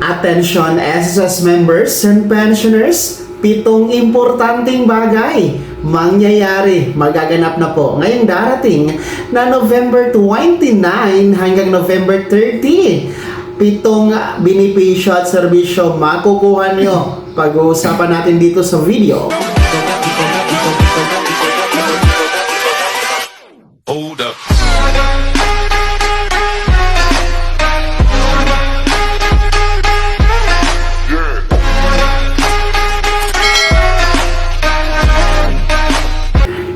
Attention SSS members and pensioners, 7 importanteng bagay mangyayari, magaganap na po ngayong darating na November 29 hanggang November 30. 7 benepisyo at serbisyo makukuha nyo. Pag-uusapan natin dito sa video. Hold up.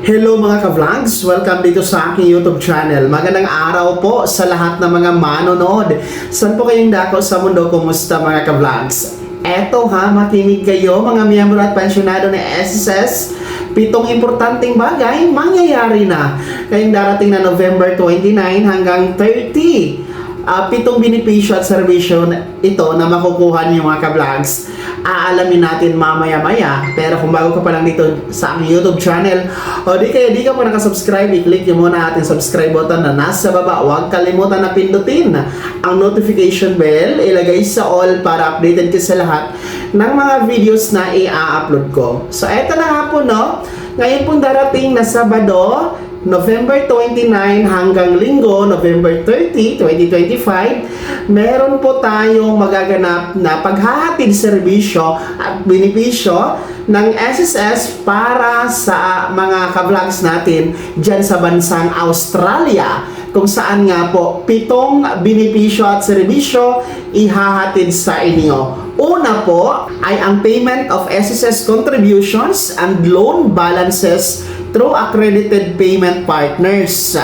Hello mga ka-vlogs! Welcome dito sa aking YouTube channel. Magandang araw po sa lahat ng mga manonood. Saan po kayong dako sa mundo? Kumusta mga ka-vlogs? Eto ha, makinig kayo mga miyembro at pensyonado ng SSS. 7 importanteng bagay mangyayari na ngayong darating na November 29 hanggang 30. 7 benepisyo at serbisyo ito na makukuha niyo mga ka-vlogs. Aalamin natin mamaya-maya. Pero kung bago ka pa lang dito sa aking YouTube channel, o di ka pa nakasubscribe, i-click nyo muna ating subscribe button na nasa baba. Huwag kalimutan na pindutin ang notification bell, ilagay sa all para updated ka sa lahat ng mga videos na i-upload ko. So eto na nga po no, ngayon pong darating na Sabado, November 29 hanggang Linggo, November 30, 2025, meron po tayong magaganap na paghahatid serbisyo at benepisyo ng SSS para sa mga ka-vlogs natin dyan sa bansang Australia, kung saan nga po 7 benepisyo at serbisyo ihahatid sa inyo. Una po ay ang payment of SSS contributions and loan balances through accredited payment partners.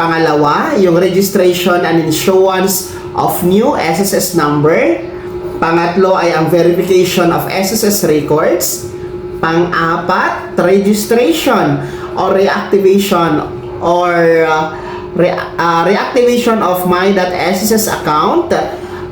Pangalawa, yung registration and issuance of new SSS number. Pangatlo ay ang verification of SSS records. Pang-apat, registration or reactivation reactivation of my.sss account.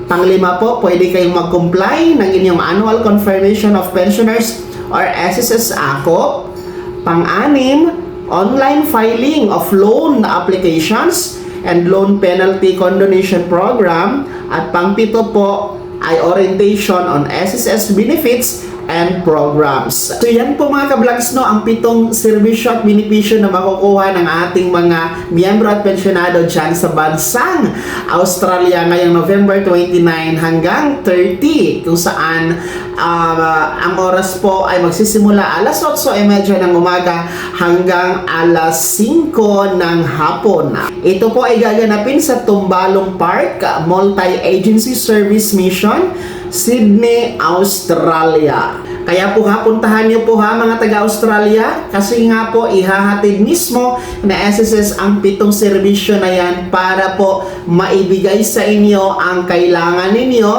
Panglima po, pwede kayong mag-comply ng inyong annual confirmation of pensioners or SSS ACOP. Pang-anim, online filing of loan applications and loan penalty condonation program. At pang-pito po ay orientation on SSS benefits and programs. So yan po mga ka-vlogs no, ang 7 serbisyo at benepisyo na makukuha ng ating mga miyembro at pensyonado dyan sa bansang Australia ngayong November 29 hanggang 30, kung saan ang oras po ay magsisimula alas 8:30 ng umaga hanggang alas 5 ng hapon. Ito po ay gaganapin sa Tumbalong Park Multi-Agency Service Mission, Sydney, Australia. Kaya po ha, puntahan niyo po ha mga taga-Australia, kasi nga po ihahatid mismo na SSS ang 7 serbisyo na yan para po maibigay sa inyo ang kailangan ninyo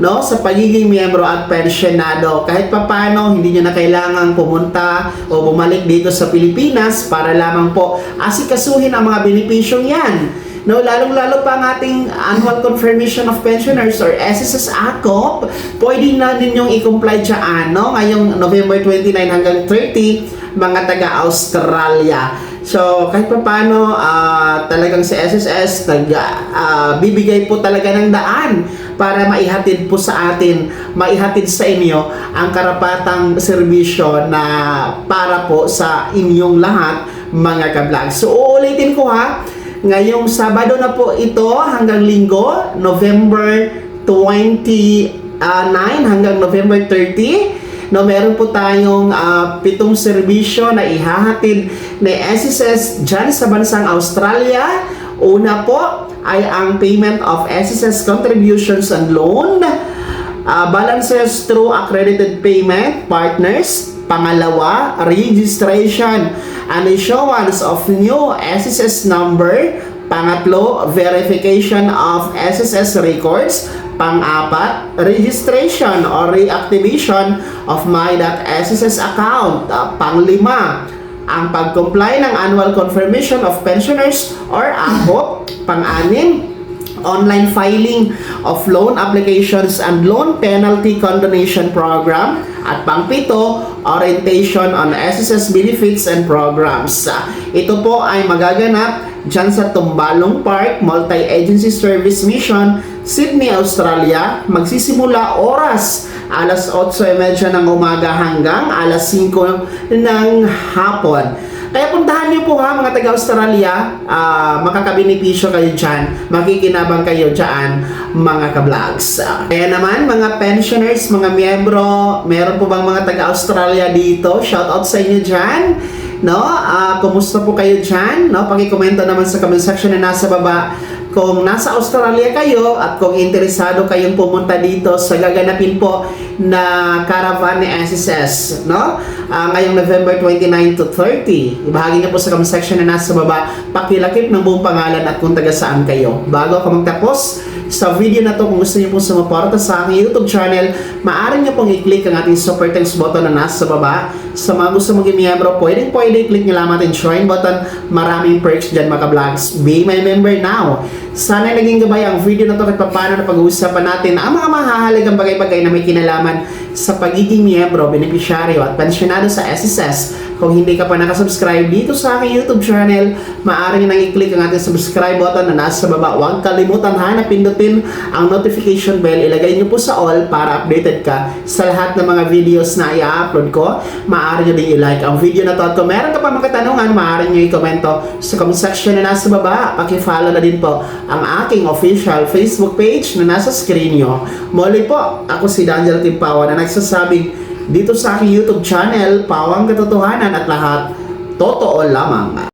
no, sa pagiging miyembro at pensyonado. Kahit papano, hindi nyo na kailangang pumunta o bumalik dito sa Pilipinas para lamang po asikasuhin ang mga benepisyong yan. No, lalong-lalo pa ang ating annual confirmation of pensioners or SSS ACOP, pwede na ninyong i-comply dyan, no? Ngayong November 29 hanggang 30, mga taga-Australia. So, kahit pa paano, talagang si SSS bibigay po talaga ng daan para maihatid po sa atin, maihatid sa inyo ang karapatang serbisyo na para po sa inyong lahat, mga ka-vlog. So, uulitin ko ha, ngayong Sabado na po ito hanggang Linggo, November 29 hanggang November 30. No, meron po tayong 7 serbisyo na ihahatid ni SSS dyan sa bansang Australia. Una po ay ang payment of SSS contributions and loan balances through accredited payment partners. Pangalawa, registration and issuance of new SSS number. Pangatlo, verification of SSS records. Pang-apat, registration or reactivation of my.sss account. Panglima, ang pag-comply ng annual confirmation of pensioners or ACOP. Pang-anim, online filing of loan applications and loan penalty condonation program. At pang-pito, orientation on SSS benefits and programs. Ito po ay magaganap dyan sa Tumbalong Park Multi-Agency Service Mission, Sydney, Australia. Magsisimula oras alas 8:30 ng umaga hanggang alas 5 ng hapon. Kaya puntahan niyo po ha mga taga-Australia, makakabenepisyo kayo dyan, makikinabang kayo dyan mga ka-vlogs. Kaya naman mga pensioners, mga miyembro, meron po bang mga taga-Australia dito? Shoutout sa inyo dyan. No? Kumusta po kayo dyan? No? Pakikomento naman sa comment section na nasa baba kung nasa Australia kayo at kung interesado kayong pumunta dito sa gaganapin po na caravan ni SSS, no? Ngayong November 29 to 30. Ibahagi niyo po sa comment section na nasa baba, pakilakip ng buong pangalan at kung taga saan kayo. Bago ako magtapos sa video na to, kung gusto niyo po sumuporta sa aking YouTube channel, maaari niyo pong i-click ang ating super thanks button na nasa baba. Sa mga gusto maging miyembro, pwede i-click niyo lamang ang join button. Maraming perks dyan mga vlogs. Be my member now. Sana naging gabay ang video na to at paano na pag-uusapan natin ang mga mahahalagang bagay-bagay na may kinalaman sa pagiging miyembro, benepisyaryo at pensyonado sa SSS. Kung hindi ka pa nakasubscribe dito sa aking YouTube channel, maaari nang i-click ang ating subscribe button na nasa baba. Huwag kalimutan na pindutin ang notification bell. Ilagay nyo po sa all para updated ka sa lahat ng mga videos na i-upload ko. Maaari nyo din i-like ang video na to. At kung meron ka pa mga katanungan, maaari nyo i-komento sa comment section na nasa baba. Paki-follow na din po ang aking official Facebook page na nasa screen nyo. Muli po, ako si Daniel Timpawa na nagsasabing dito sa aking YouTube channel, Pawang Katotohanan at lahat, totoo lamang.